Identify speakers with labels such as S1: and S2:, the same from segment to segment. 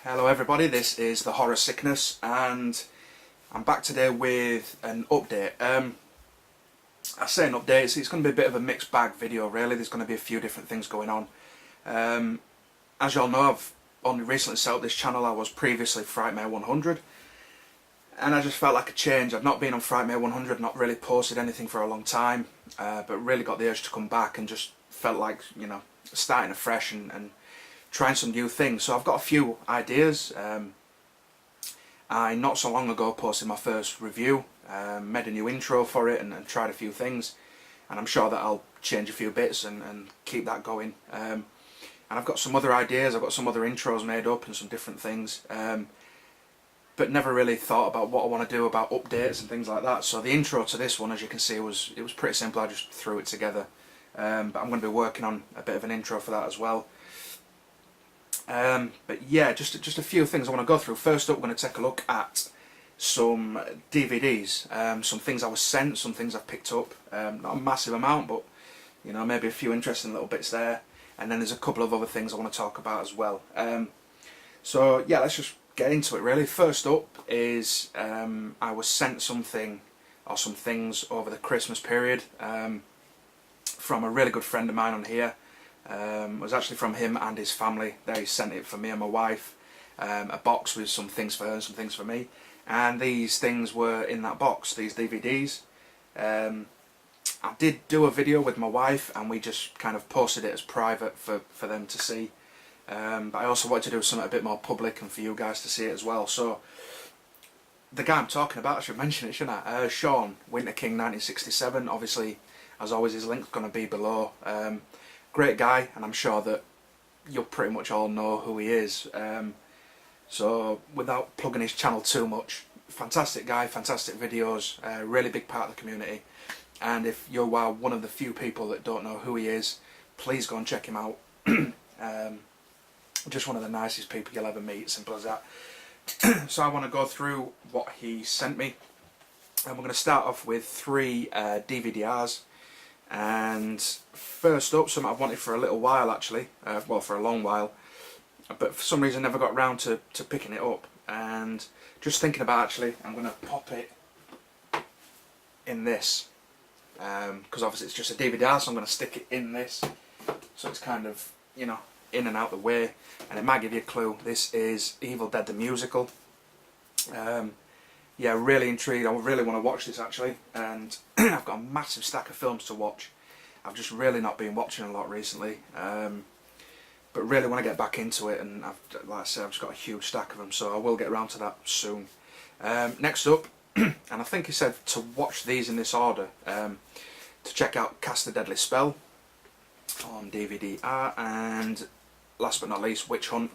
S1: Hello everybody, this is The Horror Sickness and I'm back today with an update. I say an update, it's going to be a bit of a mixed bag video really. There's going to be a few different things going on. As you all know, I've only recently set up this channel. I was previously Frightmare 100 and I just felt like a change. I've not been on Frightmare 100, not really posted anything for a long time, but really got the urge to come back and just felt like, you know, starting afresh and trying some new things. So I've got a few ideas. I not so long ago posted my first review, made a new intro for it and tried a few things, and I'm sure that I'll change a few bits and keep that going. And I've got some other ideas, I've got some other intros made up and some different things, but never really thought about what I want to do about updates and things like that. So the intro to this one, as you can see, it was pretty simple. I just threw it together, but I'm going to be working on a bit of an intro for that as well. But yeah, just a few things I want to go through. First up, we're going to take a look at some DVDs, some things I was sent, some things I've picked up. Not a massive amount, but you know, maybe a few interesting little bits there. And then there's a couple of other things I want to talk about as well. So yeah, let's just get into it really. First up is I was sent something or some things over the Christmas period from a really good friend of mine on here. It was actually from him and his family. They sent it for me and my wife, a box with some things for her and some things for me, and these things were in that box, these DVDs. I did do a video with my wife and we just kind of posted it as private for them to see, but I also wanted to do something a bit more public and for you guys to see it as well. So the guy I'm talking about, I should mention it, shouldn't I? Sean, Winter King 1967, obviously as always his link's going to be below. Great guy, and I'm sure that you'll pretty much all know who he is. So without plugging his channel too much, fantastic guy, fantastic videos, really big part of the community. And if you're one of the few people that don't know who he is, please go and check him out. Just one of the nicest people you'll ever meet, simple as that. So I want to go through what he sent me, and we're going to start off with 3 DVDs. And first up, something I've wanted for a little while actually, well, for a long while, but for some reason never got round to picking it up, and just thinking about actually I'm going to pop it in this, because obviously it's just a DVD, so I'm going to stick it in this so it's kind of, you know, in and out the way, and it might give you a clue. This is Evil Dead the Musical. Yeah, really intrigued. I really want to watch this actually, and I've got a massive stack of films to watch. I've just really not been watching a lot recently, but really want to get back into it, and like I said, I've just got a huge stack of them, so I will get around to that soon. Next up, and I think he said to watch these in this order, to check out Cast the Deadly Spell on DVD, and last but not least, Witch Hunt.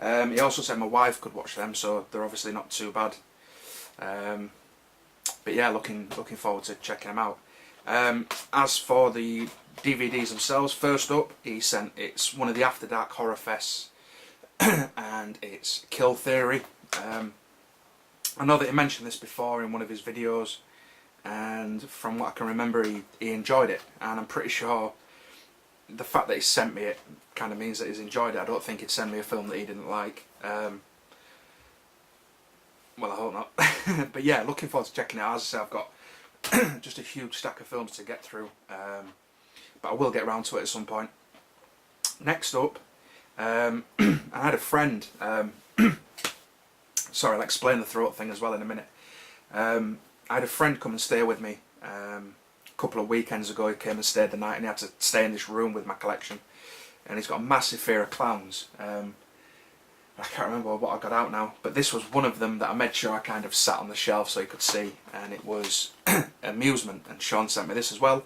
S1: He also said my wife could watch them, so they're obviously not too bad. But yeah, looking forward to checking them out. As for the DVDs themselves, first up he sent, it's one of the After Dark Horror Fests, and it's Kill Theory. I know that he mentioned this before in one of his videos, and from what I can remember he enjoyed it, and I'm pretty sure the fact that he sent me it kind of means that he's enjoyed it. I don't think he'd send me a film that he didn't like. Well, I hope not. But yeah, looking forward to checking it out. As I say, I've got just a huge stack of films to get through, but I will get around to it at some point. Next up, I had a friend, sorry, I'll explain the throat thing as well in a minute. I had a friend come and stay with me a couple of weekends ago. He came and stayed the night, and he had to stay in this room with my collection, and he's got a massive fear of clowns. I can't remember what I got out now, but this was one of them that I made sure I kind of sat on the shelf so he could see, and it was Amusement, and Sean sent me this as well.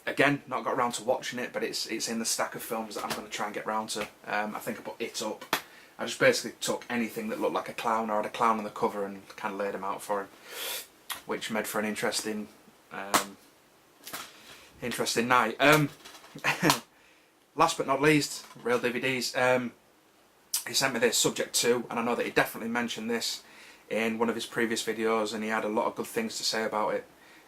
S1: Again, not got around to watching it, but it's in the stack of films that I'm going to try and get round to. I think I put It Up. I just basically took anything that looked like a clown or had a clown on the cover and kind of laid them out for him, which made for an interesting night. Last but not least, real DVDs. He sent me this, Subject 2, and I know that he definitely mentioned this in one of his previous videos, and he had a lot of good things to say about it,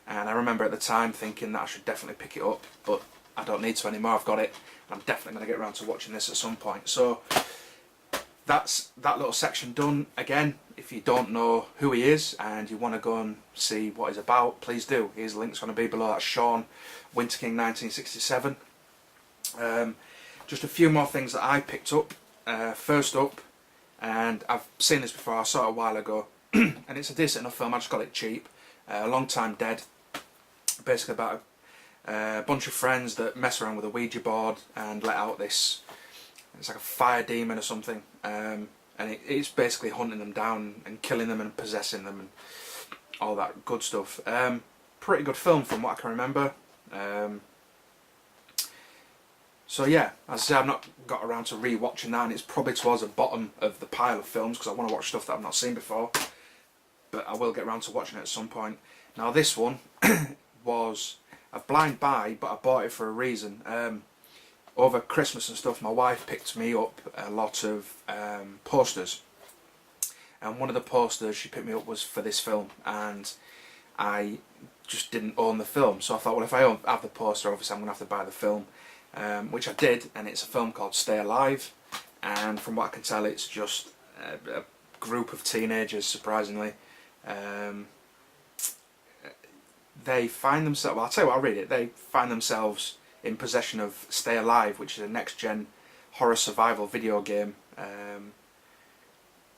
S1: and I remember at the time thinking that I should definitely pick it up, but I don't need to anymore. I've got it, and I'm definitely going to get around to watching this at some point. So that's that little section done. Again, if you don't know who he is and you want to go and see what he's about, please do. His link's going to be below. That's Sean, Winter King 1967. Just a few more things that I picked up. First up, and I've seen this before, I saw it a while ago, and it's a decent enough film. I just got it cheap. A Long Time Dead. Basically about a bunch of friends that mess around with a Ouija board and let out this, it's like a fire demon or something, and it's basically hunting them down and killing them and possessing them and all that good stuff. Pretty good film from what I can remember. So yeah, as I say, I've not got around to re-watching that, and it's probably towards the bottom of the pile of films because I want to watch stuff that I've not seen before, but I will get around to watching it at some point. Now this one was a blind buy, but I bought it for a reason. Over Christmas and stuff, my wife picked me up a lot of posters, and one of the posters she picked me up was for this film, and I just didn't own the film, so I thought, well, if I have the poster, obviously I'm going to have to buy the film, which I did, and it's a film called Stay Alive, and from what I can tell, it's just a group of teenagers, surprisingly. They find themselves, well, I'll tell you what, I'll read it. They find themselves in possession of Stay Alive, which is a next-gen horror survival video game.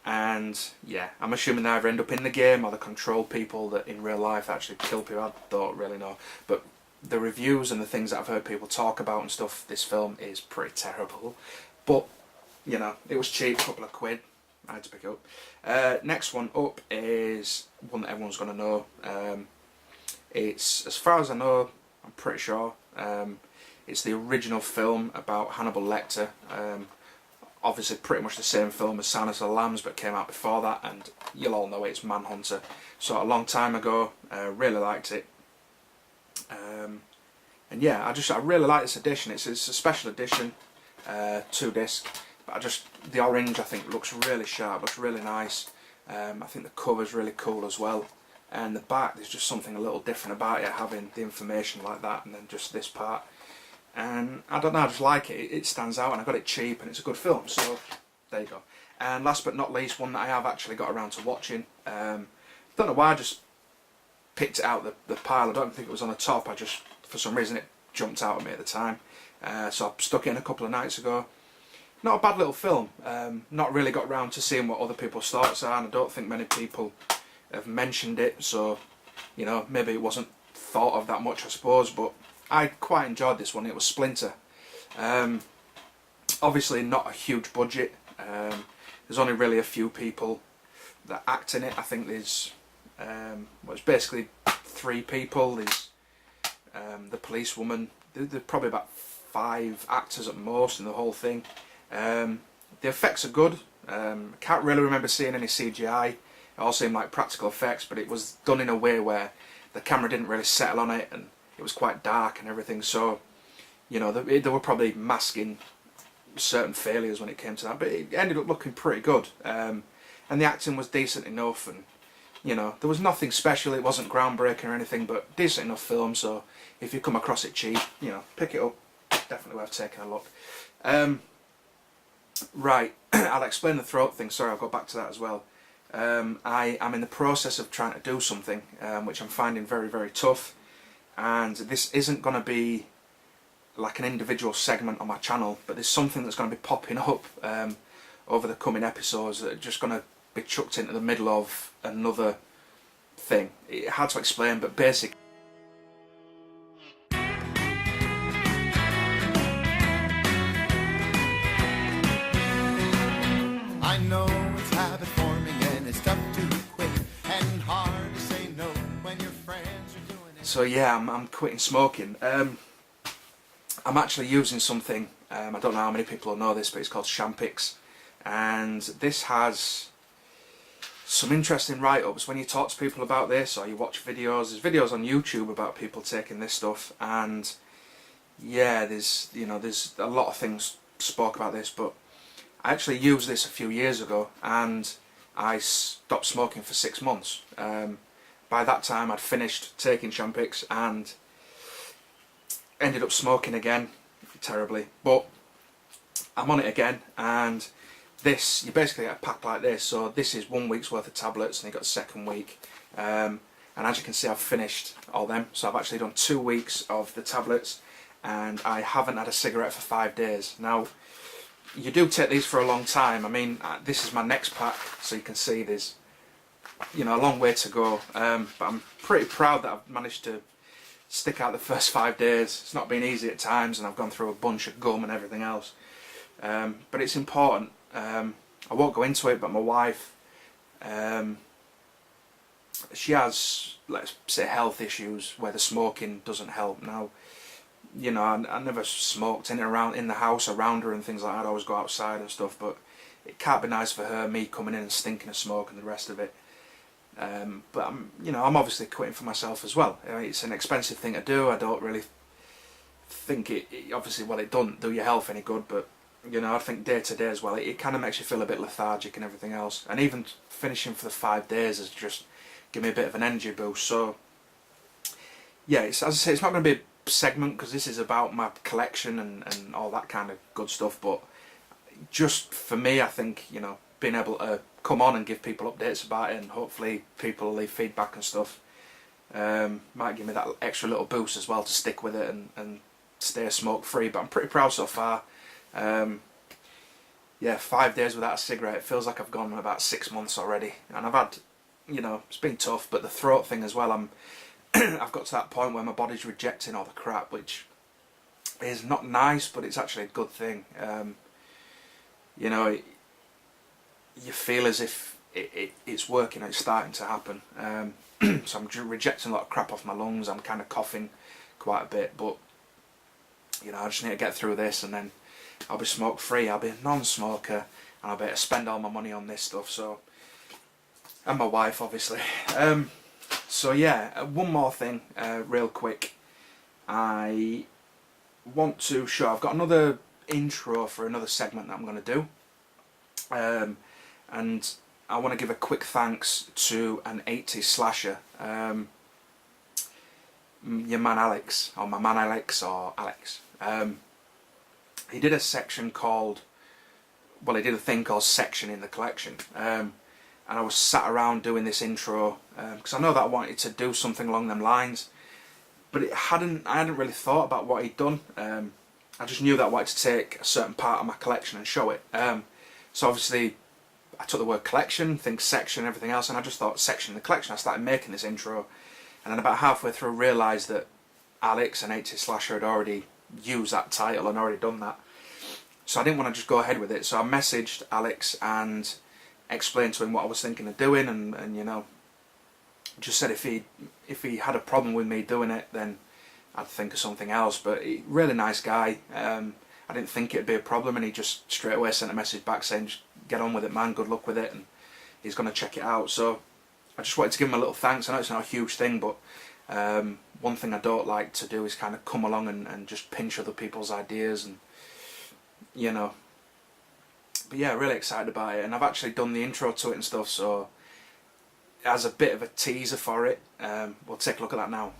S1: And yeah, I'm assuming they either end up in the game or they control people that in real life actually kill people. I don't really know. But the reviews and the things that I've heard people talk about and stuff, this film is pretty terrible. But, you know, it was cheap, a couple of quid. I had to pick it up. Next one up is one that everyone's going to know. It's, as far as I know, I'm pretty sure, it's the original film about Hannibal Lecter. Obviously pretty much the same film as Silence of the Lambs, but came out before that, and you'll all know it's Manhunter. So a long time ago, really liked it. And yeah, I really like this edition. It's a special edition, 2-disc. But the orange I think looks really sharp, looks really nice. I think the cover's really cool as well. And the back, there's just something a little different about it, having the information like that and then just this part. And I don't know, I just like it. It stands out, and I got it cheap, and it's a good film, so there you go. And last but not least, one that I have actually got around to watching. Don't know why I just picked it out the pile. I don't think it was on the top. For some reason it jumped out at me at the time. So I stuck it in a couple of nights ago. Not a bad little film. Not really got around to seeing what other people's thoughts are, and I don't think many people have mentioned it, so you know, maybe it wasn't thought of that much, I suppose, but I quite enjoyed this one. It was Splinter. Obviously not a huge budget. There's only really a few people that act in it. I think there's well, it's basically 3 people. There's the policewoman. There's probably about 5 actors at most in the whole thing. The effects are good. Can't really remember seeing any CGI. It all seemed like practical effects, but it was done in a way where the camera didn't really settle on it, and it was quite dark and everything. So, you know, they were probably masking certain failures when it came to that, but it ended up looking pretty good. And the acting was decent enough, and you know, there was nothing special. It wasn't groundbreaking or anything, but decent enough film. So if you come across it cheap, you know, pick it up. Definitely worth taking a look. Right, I'll explain the throat thing. Sorry, I'll go back to that as well. I am in the process of trying to do something which I'm finding very, very tough, and this isn't going to be like an individual segment on my channel, but there's something that's going to be popping up over the coming episodes that are just going to be chucked into the middle of another thing. It's hard to explain, but basically
S2: I know it's habit forming and it's tough to quit and hard to say no when your friends are doing it.
S1: So yeah, I'm quitting smoking. I'm actually using something, I don't know how many people will know this, but it's called Champix, and this has some interesting write-ups when you talk to people about this or you watch videos. There's videos on YouTube about people taking this stuff, and yeah, there's a lot of things spoke about this, but I actually used this a few years ago and I stopped smoking for 6 months. By that time I'd finished taking Champix and ended up smoking again, terribly, but I'm on it again, and this, you basically get a pack like this. So this is 1 week's worth of tablets, and you got the second week. And as you can see, I've finished all them. So I've actually done 2 weeks of the tablets, and I haven't had a cigarette for 5 days. Now, you do take these for a long time. I mean, this is my next pack, so you can see there's, you know, a long way to go. But I'm pretty proud that I've managed to stick out the first 5 days. It's not been easy at times, and I've gone through a bunch of gum and everything else. But it's important. I won't go into it, but my wife, she has, let's say, health issues where the smoking doesn't help. Now, you know, I never smoked in and around in the house around her and things like that. I always go outside and stuff, but it can't be nice for her, me coming in and stinking of smoke and the rest of it. But you know, I'm obviously quitting for myself as well. It's an expensive thing to do. I don't really think it obviously, well, it doesn't do your health any good, but you know, I think day to day as well, it kind of makes you feel a bit lethargic and everything else. And even finishing for the 5 days has just give me a bit of an energy boost. So yeah, it's, as I say, it's not going to be a segment because this is about my collection and all that kind of good stuff. But just for me, I think, you know, being able to come on and give people updates about it, and hopefully people will leave feedback and stuff, might give me that extra little boost as well to stick with it and stay smoke free. But I'm pretty proud so far. Yeah, 5 days without a cigarette, it feels like I've gone about 6 months already, and I've had, you know, it's been tough, but the throat thing as well, I've got to that point where my body's rejecting all the crap, which is not nice, but it's actually a good thing. You know, you feel as if it's working, it's starting to happen. So I'm rejecting a lot of crap off my lungs, I'm kind of coughing quite a bit, but you know, I just need to get through this, and then I'll be smoke free, I'll be a non-smoker, and I'll be able to spend all my money on this stuff. So, and my wife obviously. So yeah, one more thing real quick. I want to show, I've got another intro for another segment that I'm going to do, and I want to give a quick thanks to an 80s slasher, your man Alex, or my man Alex, or Alex. He did a section called, well, he did a thing called Section in the Collection, and I was sat around doing this intro because I know that I wanted to do something along them lines, but I hadn't really thought about what he'd done. I just knew that I wanted to take a certain part of my collection and show it. So obviously I took the word collection, think section, everything else, and I just thought section in the collection. I started making this intro, and then about halfway through realised that Alex and 80s Slasher had already used that title and already done that. So I didn't want to just go ahead with it, so I messaged Alex and explained to him what I was thinking of doing, and you know, just said if he had a problem with me doing it, then I'd think of something else. But really nice guy. I didn't think it'd be a problem, and he just straight away sent a message back saying, just get on with it, man, good luck with it, and he's going to check it out. So I just wanted to give him a little thanks. I know it's not a huge thing, but one thing I don't like to do is kind of come along and just pinch other people's ideas, and you know. But yeah, really excited about it, and I've actually done the intro to it and stuff, so as a bit of a teaser for it, we'll take a look at that now.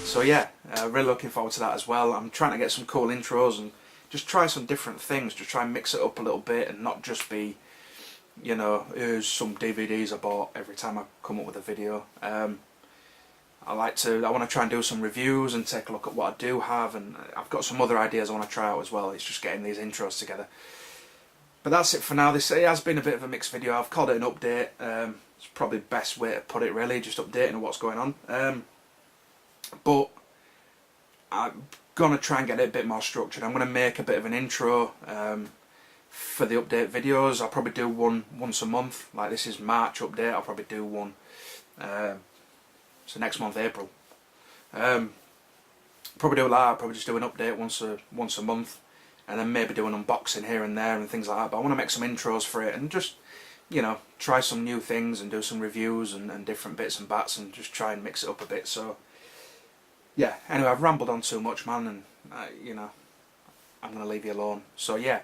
S1: So yeah, Really looking forward to that as well. I'm trying to get some cool intros and just try some different things, just try and mix it up a little bit and not just be, you know, here's some DVDs I bought every time I come up with a video. I want to try and do some reviews and take a look at what I do have, and I've got some other ideas I want to try out as well. It's just getting these intros together. But that's it for now. It has been a bit of a mixed video. I've called it an update. It's probably the best way to put it, really, just updating what's going on. But I'm going to try and get it a bit more structured. I'm going to make a bit of an intro for the update videos. I'll probably do one once a month. Like this is March update, I'll probably do one. So next month, April. Probably do that. Probably just do an update once a month, and then maybe do an unboxing here and there and things like that. But I want to make some intros for it and just, you know, try some new things and do some reviews and different bits and bats and just try and mix it up a bit. So yeah. Anyway, I've rambled on too much, man, and you know, I'm gonna leave you alone. So yeah,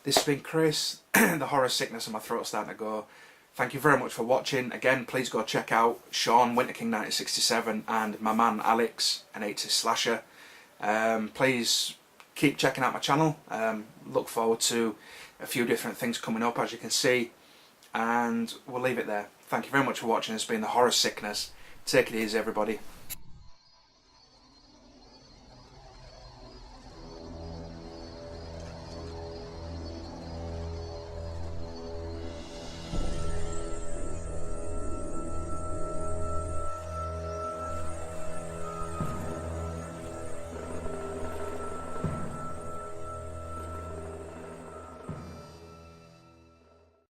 S1: this has been Chris, the horror sickness, and my throat's starting to go. Thank you very much for watching. Again, please go check out Sean, Winter King 1967, and my man Alex, an 80s slasher. Please keep checking out my channel. Look forward to a few different things coming up, as you can see. And we'll leave it there. Thank you very much for watching. It's been The Horror Sickness. Take it easy, everybody.